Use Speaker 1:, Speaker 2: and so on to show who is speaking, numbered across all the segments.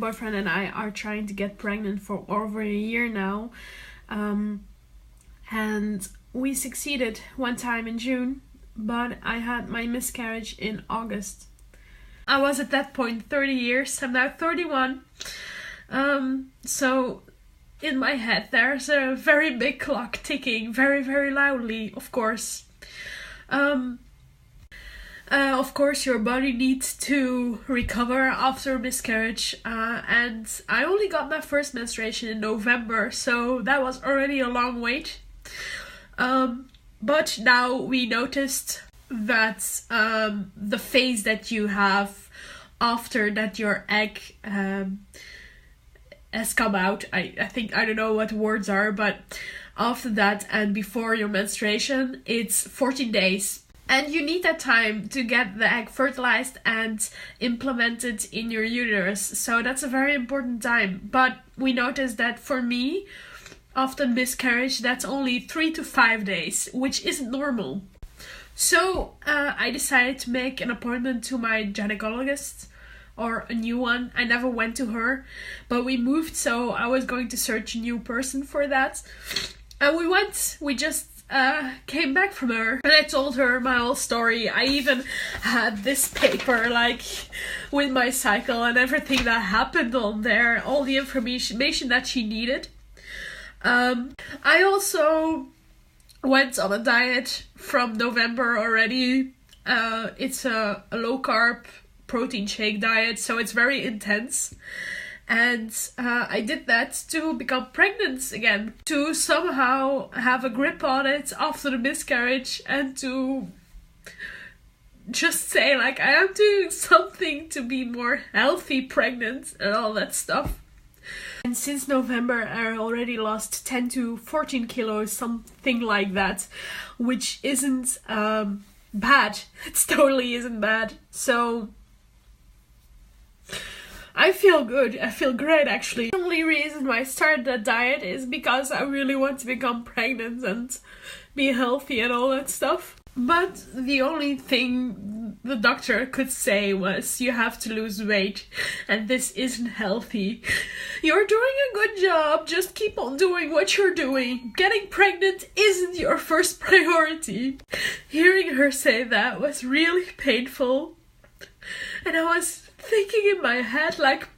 Speaker 1: boyfriend and I are trying to get pregnant for over a year now. And we succeeded one time in June, but I had my miscarriage in August. I was at that point 30 years. I'm now 31. So in my head there's a very big clock ticking very, very loudly, of course. Of course, your body needs to recover after a miscarriage, and I only got my first menstruation in November, so that was already a long wait. But now we noticed that the phase that you have after that your egg has come out, I think, I don't know what the words are, but after that and before your menstruation, it's 14 days. And you need that time to get the egg fertilized and implemented in your uterus. So that's a very important time. But we noticed that for me, after miscarriage, that's only 3 to 5 days, which isn't normal. So I decided to make an appointment to my gynecologist, or a new one. I never went to her, but we moved, so I was going to search a new person for that. And we went. We just came back from her, and I told her my whole story. I even had this paper, like, with my cycle and everything that happened on there, all the information that she needed. I also went on a diet from November already. It's a low carb protein shake diet, so it's very intense. And I did that to become pregnant again, to somehow have a grip on it after the miscarriage, and to just say, like, I am doing something to be more healthy pregnant and all that stuff. And since November, I already lost 10 to 14 kilos, something like that, which isn't bad. It totally isn't bad. So I feel good. I feel great, actually. The only reason why I started that diet is because I really want to become pregnant and be healthy and all that stuff. But the only thing the doctor could say was, you have to lose weight and this isn't healthy. You're doing a good job. Just keep on doing what you're doing. Getting pregnant isn't your first priority. Hearing her say that was really painful. And I was thinking in my head, like,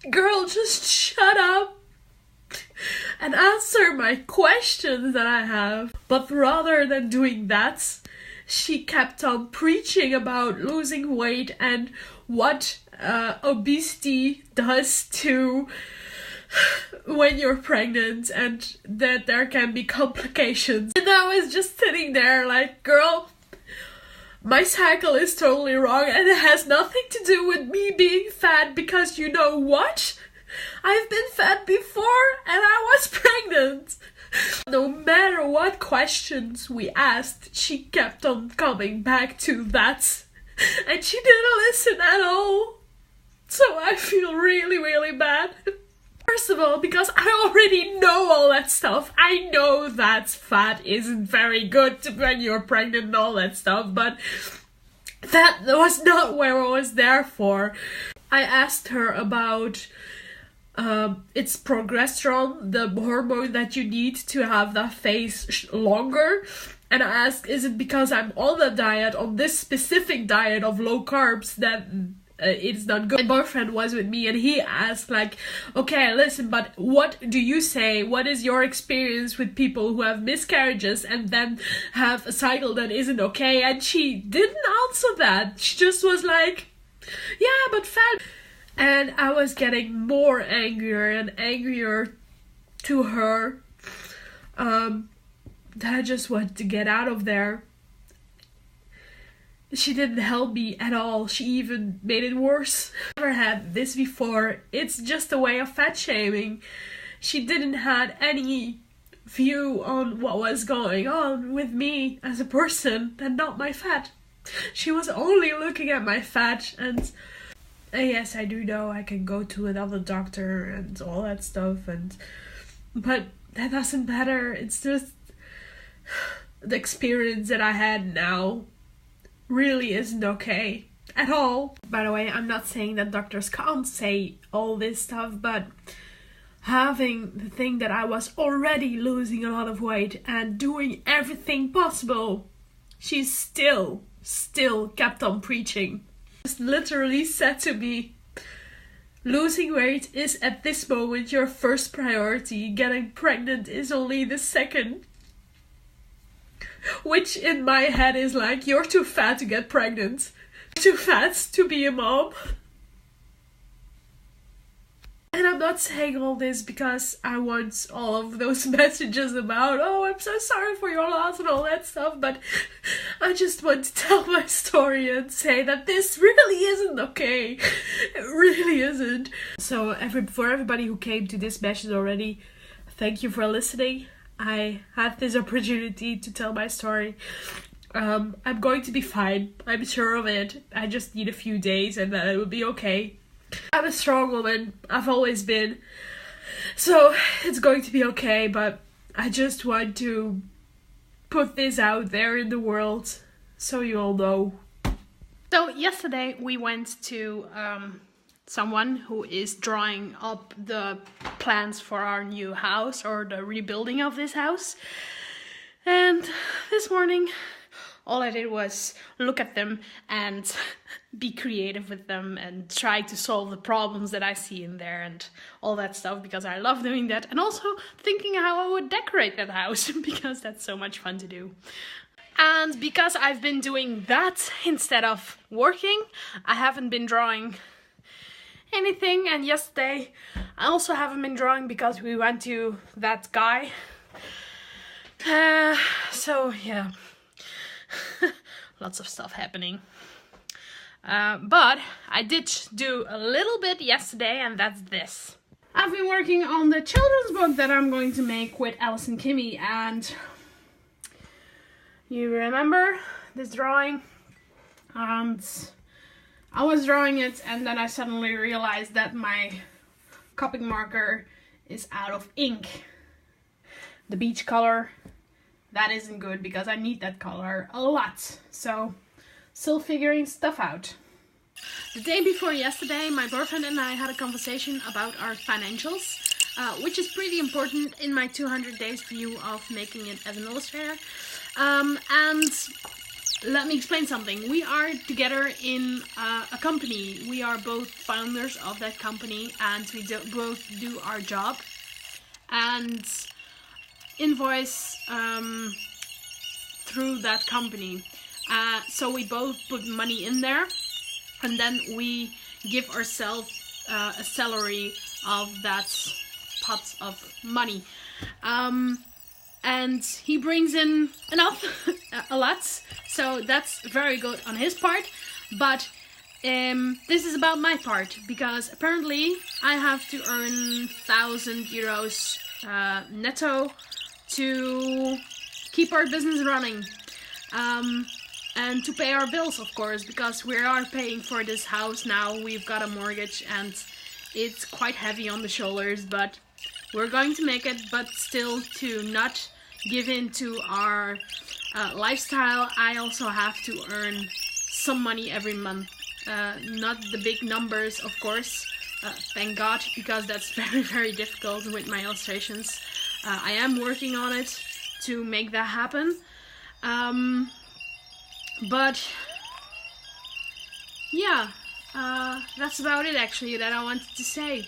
Speaker 1: girl, just shut up and answer my questions that I have. But rather than doing that, she kept on preaching about losing weight and what obesity does to when you're pregnant, and that there can be complications. And I was just sitting there like, girl, my cycle is totally wrong and it has nothing to do with me being fat, because you know what? I've been fat before and I was pregnant. No matter what questions we asked, she kept on coming back to that. And she didn't listen at all. So I feel really, really bad. First of all, because I already know all that stuff. I know that fat isn't very good when you're pregnant and all that stuff, but that was not what I was there for. I asked her about it's progesterone, the hormone that you need to have that phase longer. And I asked, is it because I'm on a diet, on this specific diet of low carbs, that it's not good? My boyfriend was with me and he asked, like, okay, listen, but what do you say? What is your experience with people who have miscarriages and then have a cycle that isn't okay? And she didn't answer that. She just was like, yeah, but fat. And I was getting more angrier and angrier to her. That I just wanted to get out of there. She didn't help me at all. She even made it worse. I've never had this before. It's just a way of fat shaming. She didn't have any view on what was going on with me as a person and not my fat. She was only looking at my fat, and yes, I do know I can go to another doctor and all that stuff, but that doesn't matter. It's just the experience that I had now really isn't okay. at all. By the way, I'm not saying that doctors can't say all this stuff, but having the thing that I was already losing a lot of weight and doing everything possible, she still kept on preaching. Just literally said to me, losing weight is at this moment your first priority. Getting pregnant is only the second. Which in my head is like, you're too fat to get pregnant. Too fat to be a mom. And I'm not saying all this because I want all of those messages about, oh, I'm so sorry for your loss and all that stuff, but I just want to tell my story and say that this really isn't okay. It really isn't. So for everybody who came to this message already, thank you for listening. I had this opportunity to tell my story. I'm going to be fine. I'm sure of it. I just need a few days and then it will be okay. I'm a strong woman. I've always been. So it's going to be okay, but I just want to put this out there in the world so you all know. So yesterday we went to someone who is drawing up the plans for our new house or the rebuilding of this house. And this morning all I did was look at them and be creative with them and try to solve the problems that I see in there and all that stuff, because I love doing that, and also thinking how I would decorate that house because that's so much fun to do. And because I've been doing that instead of working, I haven't been drawing anything. And yesterday I also haven't been drawing because we went to that guy. So yeah. Lots of stuff happening. But I did do a little bit yesterday, and that's this. I've been working on the children's book that I'm going to make with Alice and Kimmy, and you remember this drawing? And I was drawing it, and then I suddenly realized that my copying marker is out of ink. The beach color. That isn't good because I need that color a lot. So, still figuring stuff out. The day before yesterday, my boyfriend and I had a conversation about our financials, which is pretty important in my 200 days view of making it as an illustrator. And let me explain something. We are together in a company. We are both founders of that company, and we both do our job. And invoice through that company. So we both put money in there, and then we give ourselves a salary of that pot of money. And he brings in enough, a lot, so that's very good on his part. But this is about my part, because apparently I have to earn 1,000 euros netto to keep our business running, and to pay our bills, of course, because we are paying for this house now. We've got a mortgage and it's quite heavy on the shoulders, but we're going to make it. But still, to not give in to our lifestyle, I also have to earn some money every month. Not the big numbers, of course, thank God, because that's very, very difficult with my illustrations. I am working on it to make that happen. But yeah, that's about it actually that I wanted to say.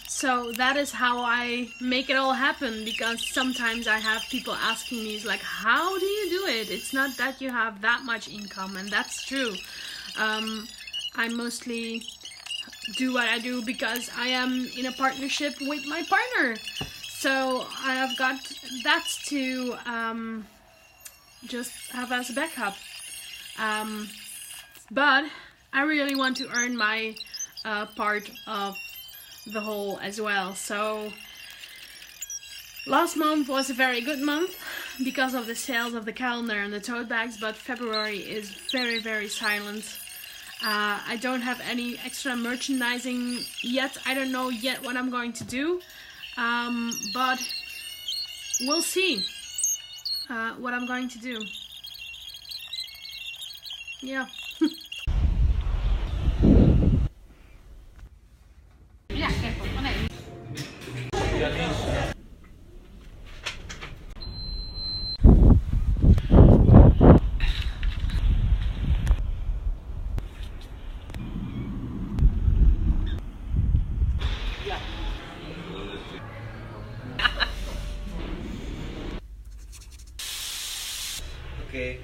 Speaker 1: So that is how I make it all happen, because sometimes I have people asking me, like, how do you do it? It's not that you have that much income, and that's true. I mostly do what I do because I am in a partnership with my partner. So I have got that to just have as a backup. But I really want to earn my part of the whole as well. So last month was a very good month because of the sales of the calendar and the tote bags, but February is very, very silent. I don't have any extra merchandising yet. I don't know yet what I'm going to do. But we'll see what I'm going to do. Yeah.
Speaker 2: Okay.